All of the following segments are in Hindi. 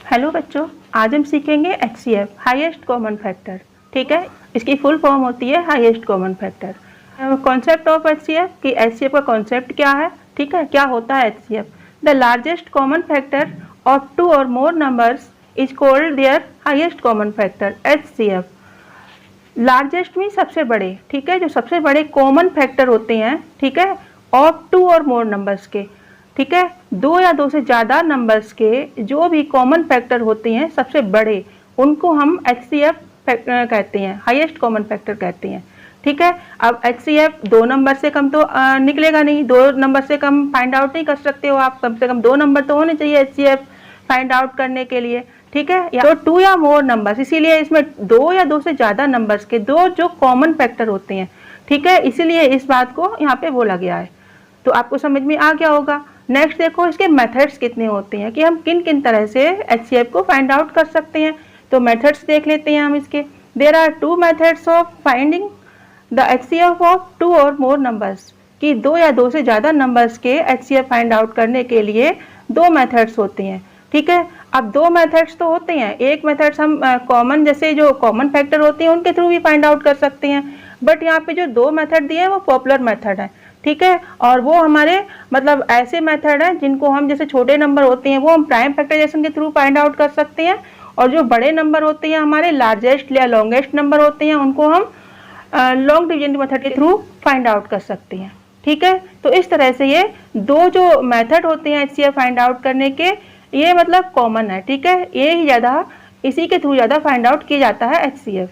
हेलो बच्चों, आज हम सीखेंगे HCF हाईएस्ट कॉमन फैक्टर। ठीक है, इसकी फुल फॉर्म होती है highest common factor. Concept of HCF कि HCF का कॉन्सेप्ट क्या है। ठीक है, क्या होता है HCF? The largest common factor of two और more numbers is called their highest common factor HCF। Largest में सबसे बड़े, ठीक है, जो सबसे बड़े कॉमन फैक्टर होते हैं, ठीक है, ऑफ टू और मोर नंबर्स के, ठीक है, दो या दो से ज़्यादा नंबर्स के जो भी कॉमन फैक्टर होते हैं सबसे बड़े, उनको हम HCF कहते हैं, हाईएस्ट कॉमन फैक्टर कहते हैं। ठीक है, अब HCF दो नंबर से कम तो निकलेगा नहीं, दो नंबर से कम फाइंड आउट नहीं कर सकते हो आप, कम से कम दो नंबर तो होने चाहिए HCF फाइंड आउट करने के लिए। ठीक है, तो टू या मोर नंबर्स, इसीलिए इसमें दो या दो से ज़्यादा नंबर्स के दो जो कॉमन फैक्टर होते हैं। ठीक है, इसीलिए इस बात को यहाँ पे बोला गया है। तो आपको समझ में आ गया होगा। नेक्स्ट देखो इसके मेथड्स कितने होते हैं कि हम किन किन तरह से HCF को फाइंड आउट कर सकते हैं। तो मेथड्स देख लेते हैं हम इसके। There are two methods of finding the HCF of two और मोर नंबर्स, कि दो या दो से ज़्यादा नंबर्स के HCF फाइंड आउट करने के लिए दो मेथड्स होते हैं। ठीक है, अब दो मेथड्स तो होते हैं, एक मेथड्स हम कॉमन, जैसे जो कॉमन फैक्टर होते हैं उनके थ्रू भी फाइंड आउट कर सकते हैं, बट यहाँ पे जो दो मेथड दिए हैं वो पॉपुलर मेथड है। ठीक है, और वो हमारे मतलब ऐसे मेथड हैं जिनको हम, जैसे छोटे नंबर होते हैं वो हम प्राइम फैक्टराइजेशन के थ्रू फाइंड आउट कर सकते हैं, और जो बड़े नंबर होते हैं हमारे लार्जेस्ट या लॉन्गेस्ट नंबर होते हैं उनको हम लॉन्ग डिवीजन मेथड के थ्रू फाइंड आउट कर सकते हैं। ठीक है, तो इस तरह से ये दो जो मेथड होते हैं HCF फाइंड आउट करने के, ये मतलब कॉमन है। ठीक है, ये ही ज़्यादा, इसी के थ्रू ज़्यादा फाइंड आउट किया जाता है HCF।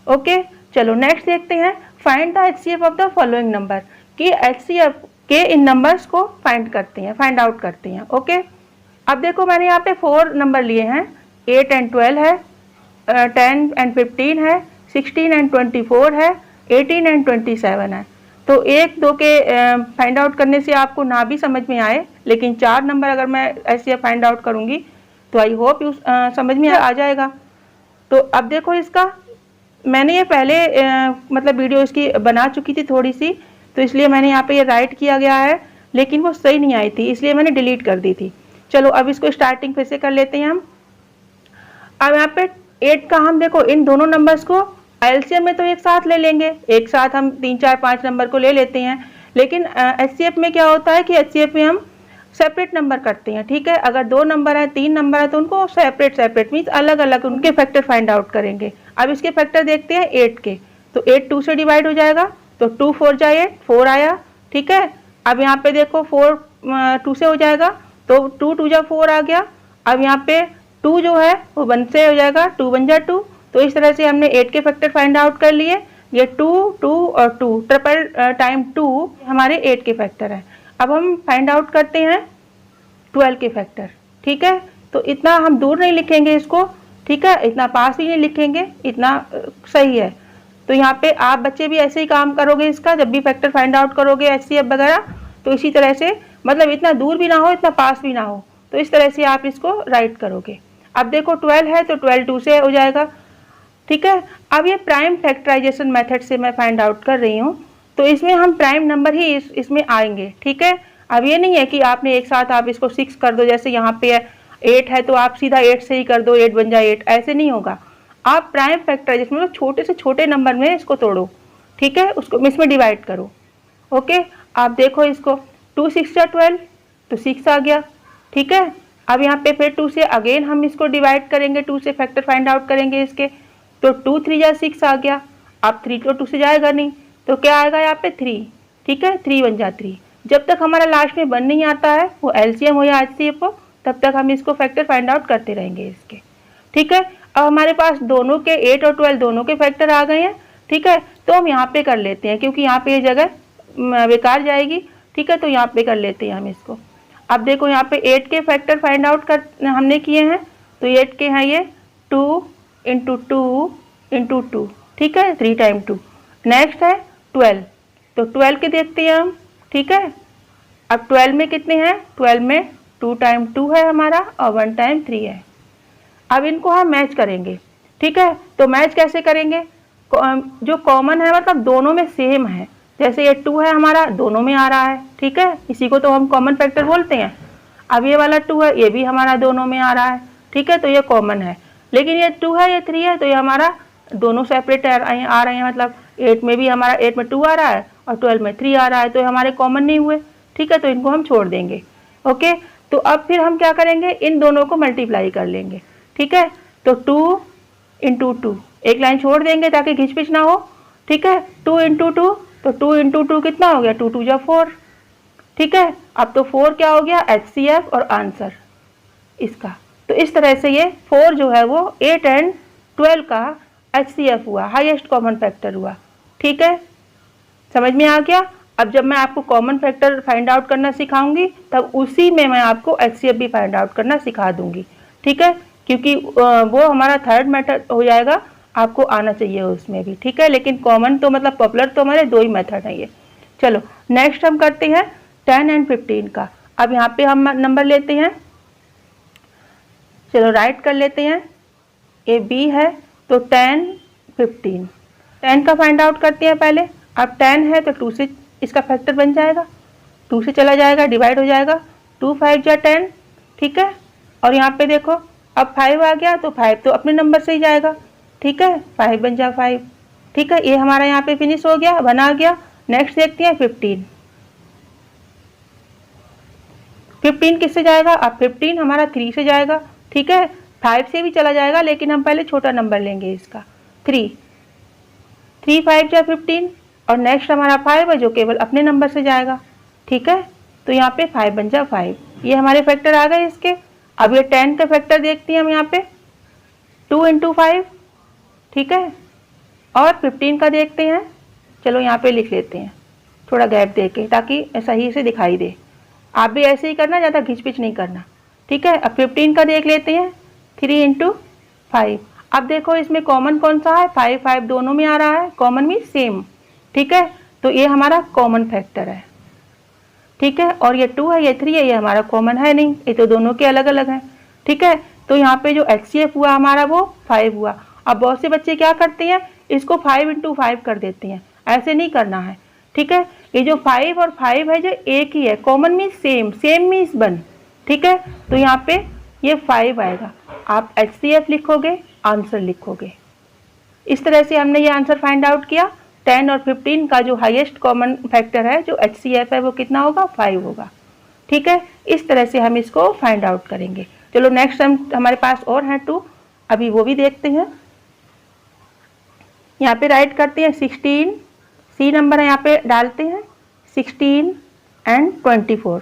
ओके, चलो नेक्स्ट देखते हैं। Find the HCF of the following number, कि HCF के इन नंबर्स को फाइंड आउट करते हैं। ओके, अब देखो मैंने यहाँ पे 4 नंबर लिए हैं, 8 and 12 है, 10 and 15 है, 16 and 24 है, 18 and 27 है। तो एक दो के फाइंड आउट करने से आपको ना भी समझ में आए, लेकिन 4 नंबर अगर मैं HCF फाइंड आउट करूँगी तो आई होप समझ में आ जाएगा। तो अब देखो इसका, मैंने ये पहले मतलब वीडियो इसकी बना चुकी थी थोड़ी सी, तो इसलिए मैंने यहाँ पे ये राइट किया गया है, लेकिन वो सही नहीं आई थी इसलिए मैंने डिलीट कर दी थी। चलो अब इसको स्टार्टिंग फिर से कर लेते हैं हम। अब यहाँ पे 8 का हम देखो इन दोनों नंबर्स को LCM में तो एक साथ ले लेंगे, एक साथ हम 3 4 5 नंबर को ले लेते हैं, लेकिन HCF में क्या होता है कि HCF में हम सेपरेट नंबर करते हैं। ठीक है, अगर दो नंबर है, 3 नंबर है, तो उनको सेपरेट मीन्स अलग अलग उनके फैक्टर फाइंड आउट करेंगे। अब इसके फैक्टर देखते हैं 8 के, तो 8 2 से डिवाइड हो जाएगा, तो 2 4 जा 8, 4 आया। ठीक है, अब यहाँ पे देखो 4 2 से हो जाएगा, तो 2 2 जा 4 आ गया। अब यहाँ पे 2 जो है वो 1 से हो जाएगा, 2 1 जा 2। तो इस तरह से हमने 8 के फैक्टर फाइंड आउट कर लिए। ये 2 2 और 2 ट्रिपल टाइम 2 हमारे 8 के फैक्टर हैं। अब हम फाइंड आउट करते हैं 12 के फैक्टर। ठीक है, तो इतना हम दूर नहीं लिखेंगे इसको, ठीक है, इतना पास भी नहीं लिखेंगे, इतना सही है। तो यहाँ पे आप बच्चे भी ऐसे ही काम करोगे इसका, जब भी फैक्टर फाइंड आउट करोगे HCF वगैरह, तो इसी तरह से, मतलब इतना दूर भी ना हो इतना पास भी ना हो, तो इस तरह से आप इसको राइट करोगे। अब देखो 12 है तो 12 2 से हो जाएगा। ठीक है, अब ये प्राइम फैक्टराइजेशन मेथड से मैं फाइंड आउट कर रही हूँ, तो इसमें हम प्राइम नंबर ही इसमें आएंगे। ठीक है, अब ये नहीं है कि आपने एक साथ आप इसको 6 कर दो, जैसे यहाँ पे 8 है तो आप सीधा 8 से ही कर दो, 8 1 जा 8, ऐसे नहीं होगा। आप प्राइम फैक्टराइजेशन मतलब छोटे से छोटे नंबर में इसको तोड़ो। ठीक है, उसको इसमें डिवाइड करो। ओके, आप देखो इसको, 2 6 जा 12, तो 6 आ गया। ठीक है, अब यहाँ पे फिर 2 से अगेन हम इसको डिवाइड करेंगे, 2 से फैक्टर फाइंड आउट करेंगे इसके, तो 2 3 जा 6 आ गया। अब 3 तो 2 से जाएगा नहीं, तो क्या आएगा यहाँ पे 3। ठीक है, 3 1 जा 3। जब तक हमारा लास्ट में 1 नहीं आता है, वो LCM हो या HCF हो, तब तक हम इसको फैक्टर फाइंड आउट करते रहेंगे इसके। ठीक है, अब हमारे पास दोनों के 8 और 12 दोनों के फैक्टर आ गए हैं। ठीक है, तो हम यहाँ पे कर लेते हैं, क्योंकि यहाँ पे ये जगह बेकार जाएगी। ठीक है, तो यहाँ पे कर लेते हैं हम इसको। अब देखो यहाँ पे 8 के फैक्टर फाइंड आउट कर हमने किए हैं, तो 8 के हैं ये 2 इंटू 2 इंटू 2। ठीक है, 3 टाइम 2। नेक्स्ट है 12, तो 12 के देखते हैं हम। ठीक है, अब 12 में कितने हैं, 12 में 2 टाइम 2 है हमारा और 1 टाइम 3 है। अब इनको हम मैच करेंगे। ठीक है, तो मैच कैसे करेंगे, जो कॉमन है मतलब दोनों में सेम है, जैसे ये 2 है हमारा दोनों में आ रहा है। ठीक है, इसी को तो हम कॉमन फैक्टर बोलते हैं। अब ये वाला 2 है, ये भी हमारा दोनों में आ रहा है। ठीक है, तो ये कॉमन है। लेकिन ये 2 है, ये 3 है, तो ये हमारा दोनों सेपरेट आ रहे हैं, मतलब 8 में भी हमारा 8 में 2 आ रहा है और 12 में 3 आ रहा है, तो हमारे कॉमन नहीं हुए। ठीक है, तो इनको हम छोड़ देंगे। ओके, तो अब फिर हम क्या करेंगे, इन दोनों को मल्टीप्लाई कर लेंगे। ठीक है, तो 2 इंटू 2, एक लाइन छोड़ देंगे ताकि घिचपिच ना हो। ठीक है, 2 इंटू 2, तो 2 इंटू 2 कितना हो गया, 2 2 जा 4। ठीक है, अब तो 4 क्या हो गया, HCF और आंसर इसका। तो इस तरह से ये 4 जो है वो 8 एंड 12 का HCF हुआ, हाईएस्ट कॉमन फैक्टर हुआ। ठीक है, समझ में आ गया। अब जब मैं आपको कॉमन फैक्टर फाइंड आउट करना सिखाऊंगी तब उसी में मैं आपको HCF भी फाइंड आउट करना सिखा दूंगी। ठीक है, क्योंकि वो हमारा थर्ड मेथड हो जाएगा, आपको आना चाहिए उसमें भी। ठीक है, लेकिन कॉमन तो मतलब पॉपुलर तो हमारे 2 ही मेथड है ये। चलो नेक्स्ट हम करते हैं 10 एंड 15 का। अब यहाँ पे हम नंबर लेते हैं, चलो राइट कर लेते हैं, ये B है, तो 10 15। 10 का फाइंड आउट करते हैं पहले। अब 10 है तो 2 से इसका फैक्टर बन जाएगा, 2 से चला जाएगा, डिवाइड हो जाएगा, 2 5 जा 10। ठीक है, और यहाँ पे देखो अब 5 आ गया, तो 5 तो अपने नंबर से ही जाएगा। ठीक है, 5 बन जा 5। ठीक है, ये हमारा यहाँ पे फिनिश हो गया, बना गया। नेक्स्ट देखते हैं 15। 15 किससे जाएगा, अब 15 हमारा 3 से जाएगा। ठीक है, 5 से भी चला जाएगा, लेकिन हम पहले छोटा नंबर लेंगे इसका, 3 3 5 जा 15, और नेक्स्ट हमारा 5 है जो केवल अपने नंबर से जाएगा। ठीक है, तो यहाँ पे 5 बन जा 5, ये हमारे फैक्टर आ गए इसके। अब ये 10 का फैक्टर देखते हैं हम यहाँ पे, 2 इंटू 5। ठीक है, और 15 का देखते हैं, चलो यहाँ पे लिख लेते हैं थोड़ा गैप दे के ताकि सही से दिखाई दे। आप भी ऐसे ही करना, ज़्यादा घिचपिच नहीं करना। ठीक है, अब 15 का देख लेते हैं, 3 इंटू 5। अब देखो इसमें कॉमन कौन सा है, 5 5 दोनों में आ रहा है, कॉमन मीन सेम। ठीक है, तो ये हमारा कॉमन फैक्टर है। ठीक है, और ये 2 है, ये 3 है, ये हमारा कॉमन है नहीं, ये तो दोनों के अलग अलग हैं। ठीक है, तो यहाँ पे जो HCF हुआ हमारा वो 5 हुआ। अब बहुत से बच्चे क्या करते हैं, इसको 5 इंटू 5 कर देते हैं, ऐसे नहीं करना है। ठीक है, ये जो 5 और 5 है जो एक ही है, common means same, same means 1। ठीक है, तो यहाँ पे ये 5 आएगा, आप HCF लिखोगे, आंसर लिखोगे। इस तरह से हमने ये आंसर फाइंड आउट किया। 10 और 15 का जो हाईएस्ट कॉमन फैक्टर है, जो HCF है, वो कितना होगा, 5 होगा। ठीक है, इस तरह से हम इसको फाइंड आउट करेंगे। चलो नेक्स्ट हमारे पास और हैं 2, अभी वो भी देखते हैं। यहाँ पे राइट करते हैं 16, C नंबर है, यहाँ पे डालते हैं 16 एंड 24।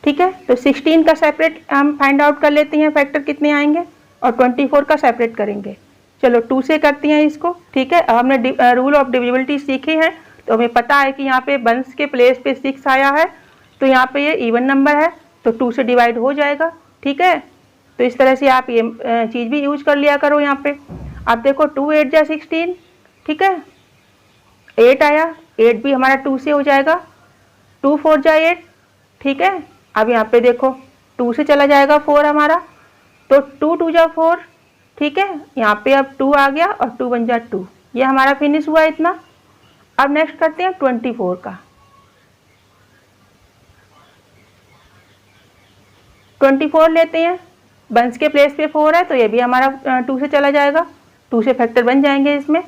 ठीक है, तो 16 का सेपरेट हम फाइंड आउट कर लेते हैं, फैक्टर कितने आएंगे, और 24 का सेपरेट करेंगे। चलो 2 से करते हैं इसको। ठीक है, अब हमने रूल ऑफ डिविजिबिलिटी सीखे हैं, तो हमें पता है कि यहाँ पे वंस के प्लेस पे 6 आया है, तो यहाँ पे ये इवन नंबर है, तो 2 से डिवाइड हो जाएगा। ठीक है, तो इस तरह से आप ये चीज़ भी यूज कर लिया करो यहाँ पे। आप देखो 2 8 जा 16। ठीक है, 8 आया, 8 भी हमारा 2 से हो जाएगा, 2 4 जा 8। ठीक है, अब यहाँ पे देखो 2 से चला जाएगा 4 हमारा, तो 2 2 जा 4। ठीक है, यहाँ पे अब 2 आ गया और 2 बन जा 2, ये हमारा फिनिश हुआ इतना। अब नेक्स्ट करते हैं 24 का। 24 लेते हैं, वंस के प्लेस पे 4 है, तो ये भी हमारा 2 से चला जाएगा, 2 से फैक्टर बन जाएंगे इसमें,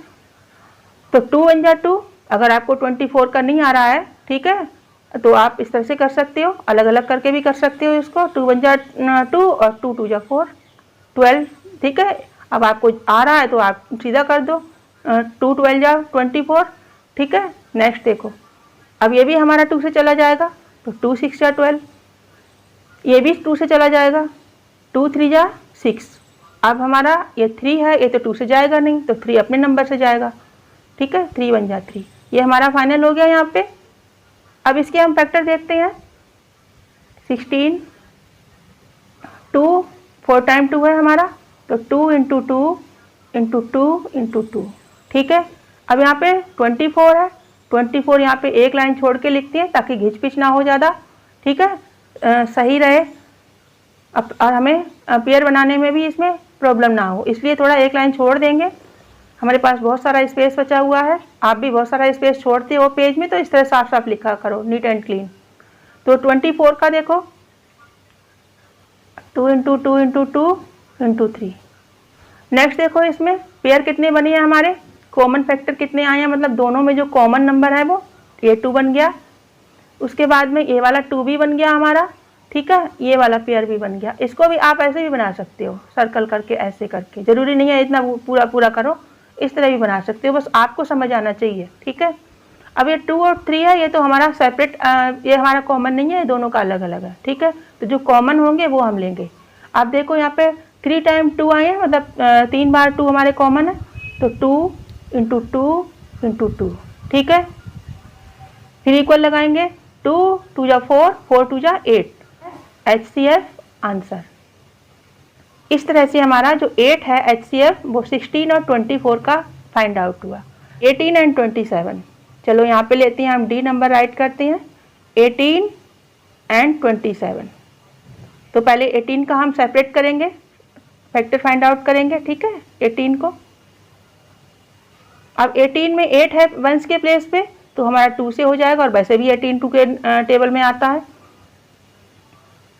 तो 2 बन जा 2। अगर आपको 24 का नहीं आ रहा है, ठीक है, तो आप इस तरह से कर सकते हो, अलग अलग करके भी कर सकते हो इसको। 2 बन जा 2 और 2 2 जा 4, 12। ठीक है, अब आपको आ रहा है तो आप सीधा कर दो, 2 12 जा 24। ठीक है, नेक्स्ट देखो, अब ये भी हमारा 2 से चला जाएगा, तो 2 6 जा 12, ये भी 2 से चला जाएगा, 2 3 जा 6। अब हमारा ये 3 है, ये तो 2 से जाएगा नहीं, तो 3 अपने नंबर से जाएगा। ठीक है, 3 बन जा 3, ये हमारा फाइनल हो गया यहाँ पे। अब इसके हम फैक्टर देखते हैं, 16, 2 4 टाइम 2 है हमारा, तो 2 इंटू 2 इंटू 2 इंटू 2। ठीक है, अब यहाँ पे 24 है, 24 यहाँ पे एक लाइन छोड़ के लिखते हैं ताकि घिचपिच ना हो ज़्यादा। ठीक है, सही रहे, और हमें पेयर बनाने में भी इसमें प्रॉब्लम ना हो, इसलिए थोड़ा एक लाइन छोड़ देंगे। हमारे पास बहुत सारा स्पेस बचा हुआ है, आप भी बहुत सारा स्पेस छोड़ते हो पेज में, तो इस तरह साफ साफ लिखा करो, नीट एंड क्लीन। तो 24 का देखो, 2 × 2 × 2 × 3। नेक्स्ट देखो इसमें पेयर कितने बने हैं हमारे, कॉमन फैक्टर कितने आए हैं, मतलब दोनों में जो कॉमन नंबर है वो ये 2 बन गया। उसके बाद में ये वाला 2 भी बन गया हमारा, ठीक है, ये वाला पेयर भी बन गया। इसको भी आप ऐसे भी बना सकते हो, सर्कल करके ऐसे करके, जरूरी नहीं है इतना पूरा पूरा करो, इस तरह भी बना सकते हो, बस आपको समझ आना चाहिए, ठीक है। अब ये 2 और 3 है, ये तो हमारा सेपरेट, ये हमारा कॉमन नहीं है, दोनों का अलग अलग है, ठीक है। तो जो कॉमन होंगे वो हम लेंगे। आप देखो यहाँ पे 3 टाइम 2 आए हैं, मतलब 3 बार 2 हमारे कॉमन है, तो 2 × 2 × 2, ठीक है। फिर इक्वल लगाएंगे, 2 × 2 = 4, 4 × 2 = 8, HCF आंसर। इस तरह से हमारा जो 8 है HCF वो 16 और 24 का फाइंड आउट हुआ। 18 और 27, चलो यहाँ पे लेते हैं हम डी नंबर राइट करते हैं, 18 और 27। तो पहले 18 का हम सेपरेट करेंगे, फैक्टर फाइंड आउट करेंगे, ठीक है, 18 को। अब 18 में 8 है वंस के प्लेस पे, तो हमारा 2 से हो जाएगा, और वैसे भी 18 2 के टेबल में आता है।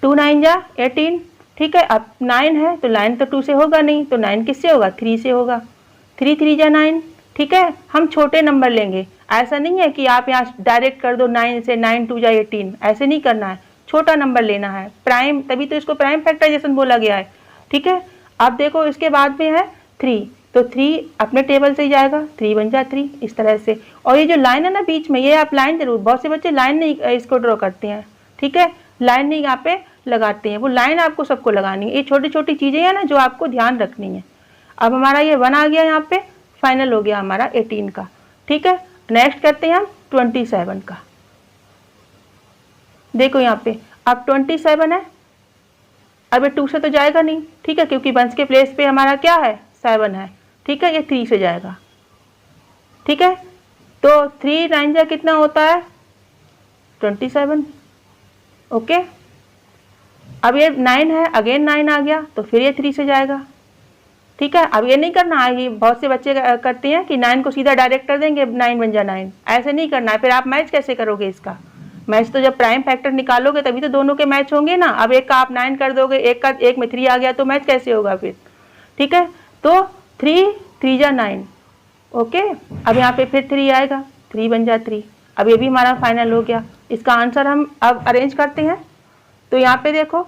2 × 9 = 18, ठीक है। अब 9 है तो 9 तो 2 से होगा नहीं, तो 9 किससे होगा, 3 से होगा। 3 × 3 = 9, ठीक है। हम छोटे नंबर लेंगे, ऐसा नहीं है कि आप यहाँ डायरेक्ट कर दो 9 से, 9 × 2 = 18, ऐसे नहीं करना है, छोटा नंबर लेना है, प्राइम, तभी तो इसको प्राइम फैक्टराइजेशन बोला गया है, ठीक है। अब देखो इसके बाद में है 3, तो 3 अपने टेबल से ही जाएगा, 3 बन जा 3, इस तरह से। और ये जो लाइन है ना बीच में, ये आप लाइन जरूर, बहुत से बच्चे लाइन नहीं इसको ड्रॉ करते हैं, ठीक है, लाइन नहीं यहाँ पे लगाते हैं, वो लाइन आपको सबको लगानी है। ये छोटी छोटी चीज़ें हैं ना जो आपको ध्यान रखनी है। अब हमारा ये 1 आ गया, यहाँ पे फाइनल हो गया हमारा 18 का, ठीक है। नेक्स्ट करते हैं हम 27 का। देखो यहाँ पे अब 27 है, अब ये 2 से तो जाएगा नहीं, ठीक है, क्योंकि वंस के प्लेस पे हमारा क्या है, 7 है, ठीक है, ये 3 से जाएगा, ठीक है। तो 3 × 9 = कितना होता है, 27, ओके। अब ये 9 है, अगेन 9 आ गया, तो फिर ये 3 से जाएगा, ठीक है। अब ये नहीं करना है, ये बहुत से बच्चे करते हैं कि 9 को सीधा डायरेक्ट कर देंगे, 9 बन जा 9, ऐसे नहीं करना है। फिर आप मैच कैसे करोगे इसका, मैच तो जब प्राइम फैक्टर निकालोगे तभी तो दोनों के मैच होंगे ना। अब एक का आप 9 कर दोगे, एक में 3 आ गया, तो मैच कैसे होगा फिर, ठीक है। तो 3 × 3 = 9, ओके। अब यहाँ पे फिर 3 आएगा, 3 बन जा 3। अब ये भी हमारा फाइनल हो गया। इसका आंसर हम अब अरेंज करते हैं। तो यहाँ पे देखो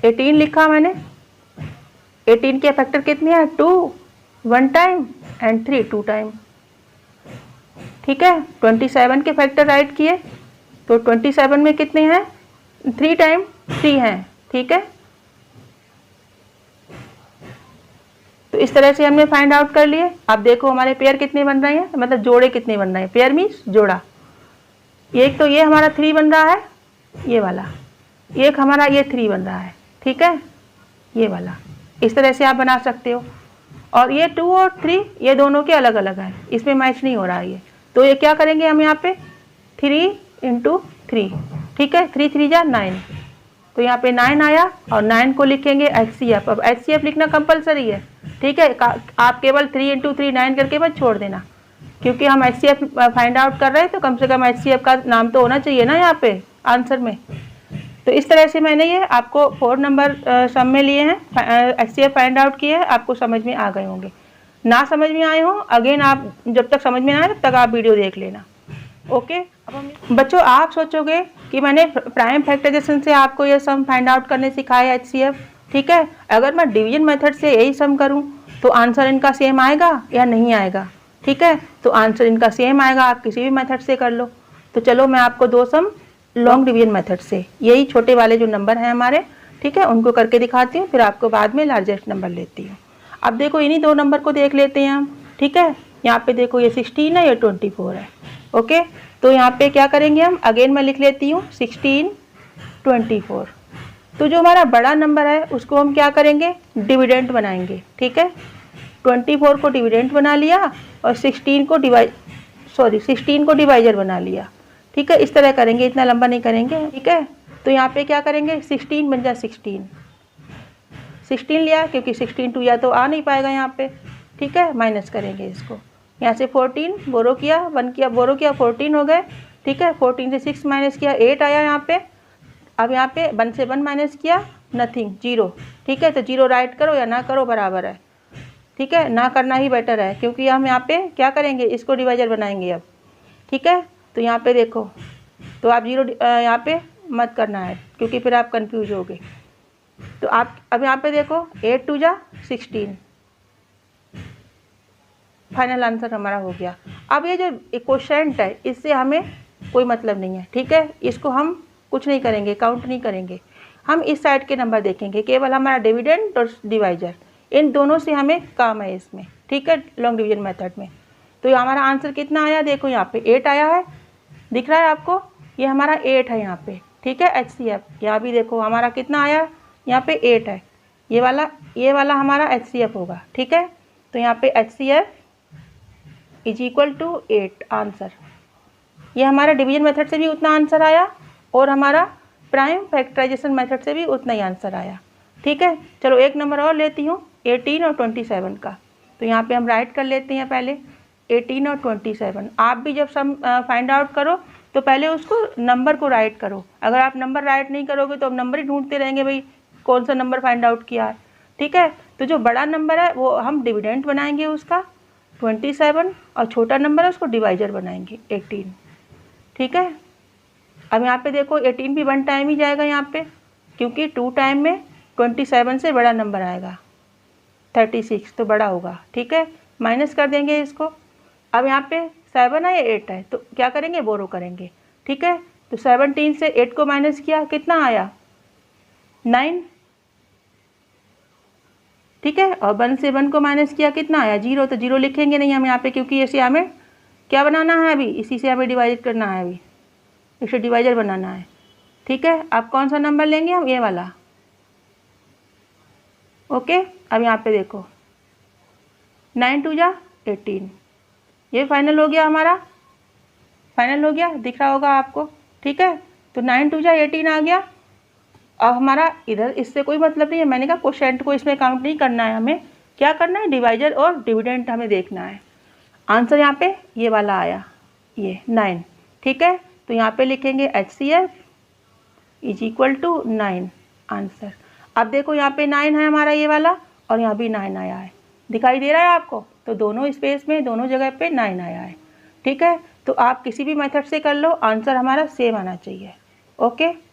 18 लिखा मैंने, 18 के फैक्टर कितने हैं, 2 1 टाइम एंड 3 2 टाइम, ठीक है। 27 के फैक्टर राइट किए, तो 27 में कितने हैं, 3 टाइम 3 हैं, ठीक है। तो इस तरह से हमने फाइंड आउट कर लिए। अब देखो हमारे पेयर कितने बन रहे हैं, मतलब जोड़े कितने बन रहे हैं, पेयर मीन्स जोड़ा। एक तो ये हमारा 3 बन रहा है, ये वाला, एक हमारा ये 3 बन रहा है, ठीक है, ये वाला। इस तरह से आप बना सकते हो। और ये 2 और 3 ये दोनों के अलग अलग है, इसमें मैच नहीं हो रहा है ये, तो ये क्या करेंगे हम यहाँ पे 3 × 3, ठीक है, 3 × 3 = 9, तो यहाँ पे 9 आया, और 9 को लिखेंगे HCF। अब HCF लिखना कंपलसरी है, ठीक है, आप केवल 3 × 3 9 करके बस छोड़ देना, क्योंकि हम HCF फाइंड आउट कर रहे हैं, तो कम से कम HCF का नाम तो होना चाहिए ना यहाँ पे आंसर में। तो इस तरह से मैंने ये आपको 4 नंबर सम में लिए हैं, HCF फाइंड आउट किए हैं, आपको समझ में आ गए होंगे। ना समझ में आए हो, अगेन आप जब तक समझ में ना आए तब तक आप वीडियो देख लेना, ओके। अब हम बच्चों, आप सोचोगे कि मैंने प्राइम फैक्टराइजेशन से आपको ये सम फाइंड आउट करने सिखाया HCF, ठीक है, अगर मैं डिवीजन मेथड से यही सम करूं तो आंसर इनका सेम आएगा या नहीं आएगा, ठीक है। तो आंसर इनका सेम आएगा, आप किसी भी मेथड से कर लो। तो चलो मैं आपको 2 सम लॉन्ग डिवीजन मेथड से, यही छोटे वाले जो नंबर हैं हमारे, ठीक है, उनको करके दिखाती हूँ, फिर आपको बाद में लार्जेस्ट नंबर लेती हूँ। अब देखो इन्हीं 2 नंबर को देख लेते हैं हम, ठीक है। यहाँ पे देखो ये 16 है, ये 24 है, ओके। तो यहाँ पे क्या करेंगे हम, अगेन मैं लिख लेती हूँ 16 24। तो जो हमारा बड़ा नंबर है उसको हम क्या करेंगे, डिविडेंट बनाएंगे, ठीक है। 24 को डिविडेंट बना लिया और 16 को डिवाइजर बना लिया, ठीक है। इस तरह करेंगे, इतना लंबा नहीं करेंगे, ठीक है। तो यहाँ पे क्या करेंगे, 16 बन जा 16 लिया, क्योंकि 16 2 या तो आ नहीं पाएगा यहाँ पे, ठीक है। माइनस करेंगे इसको, यहाँ से 14 बोरो किया, 1 किया बोरो किया, 14 हो गए, ठीक है। 14 से 6 माइनस किया, 8 आया यहाँ पे, अब यहाँ पे 1 से 1 माइनस किया, नथिंग, 0। ठीक है, तो 0 राइट करो या ना करो बराबर है। ठीक है, ना करना ही बेटर है, क्योंकि हम यहाँ पे क्या करेंगे, इसको डिवाइजर बनाएंगे अब। ठीक है, तो यहाँ पे देखो, तो आप 0 यहाँ पे मत करना है, क्योंकि फिर आप कंफ्यूज होगे। तो आप अब यहाँ पे देखो, 8 2 जा 16, फाइनल आंसर हमारा हो गया। अब ये जो क्वोशेंट है, इससे हमें कोई मतलब नहीं है। ठीक है, इसको हम कुछ नहीं करेंगे, काउंट नहीं करेंगे, हम इस साइड के नंबर देखेंगे, केवल हमारा डिविडेंड और डिवाइजर, इन दोनों से हमें काम है इसमें। ठीक है, लॉन्ग डिवीजन मेथड में। तो हमारा आंसर कितना आया, देखो यहाँ पे 8 आया है, दिख रहा है आपको, ये हमारा 8 है यहाँ पे। ठीक है, HCF यहाँ भी देखो हमारा कितना आया, यहाँ पे 8 है, ये वाला हमारा HCF होगा। ठीक है, तो यहाँ पे HCF is equal to 8 answer. ये हमारा डिवीजन मेथड से भी उतना आंसर आया और हमारा प्राइम फैक्टराइजेशन मेथड से भी उतना ही आंसर आया। ठीक है, चलो एक नंबर और लेती हूँ, 18 और 27 का। तो यहाँ पे हम राइट कर लेते हैं पहले 18 और 27। आप भी जब सम फाइंड आउट करो तो पहले उसको नंबर को राइट करो। अगर आप नंबर राइट नहीं करोगे तो हम नंबर ही ढूंढते रहेंगे भाई कौन सा नंबर फाइंड आउट किया है। ठीक है, तो जो बड़ा नंबर है वो हम डिविडेंड बनाएंगे उसका 27, और छोटा नंबर है उसको डिवाइजर बनाएंगे 18। ठीक है, अब यहाँ पे देखो 18 भी 1 टाइम ही जाएगा यहाँ पे, क्योंकि 2 टाइम में 27 से बड़ा नंबर आएगा, 36 तो बड़ा होगा। ठीक है, माइनस कर देंगे इसको। अब यहाँ पे 7 है या 8 है, तो क्या करेंगे, बोरो करेंगे। ठीक है, तो 17 से 8 को माइनस किया, कितना आया, 9। ठीक है, और 1 से 1 को माइनस किया, कितना आया, 0। तो 0 लिखेंगे नहीं हम यहाँ पे, क्योंकि इसे हमें क्या बनाना है, अभी इसी से हमें डिवाइड करना है, अभी इसे डिवाइजर बनाना है। ठीक है, अब कौन सा नंबर लेंगे हम, ये वाला। ओके, अब यहाँ पे देखो 9 2 जा 18, ये फाइनल हो गया हमारा, फाइनल हो गया, दिख रहा होगा आपको। ठीक है, तो 9 2 जा 18 आ गया। अब हमारा इधर इससे कोई मतलब नहीं है, मैंने कहा क्वोशेंट को इसमें काउंट नहीं करना है, हमें क्या करना है, डिवाइजर और डिविडेंड हमें देखना है। आंसर यहाँ पे ये वाला आया, ये 9। ठीक है, तो यहाँ पे लिखेंगे HCF is equal to 9 answer. अब देखो यहाँ पे 9 है हमारा ये वाला, और यहाँ भी 9 आया है, दिखाई दे रहा है आपको, तो दोनों स्पेस में दोनों जगह पे 9 आया है। ठीक है, तो आप किसी भी मेथड से कर लो, आंसर हमारा सेम आना चाहिए। ओके।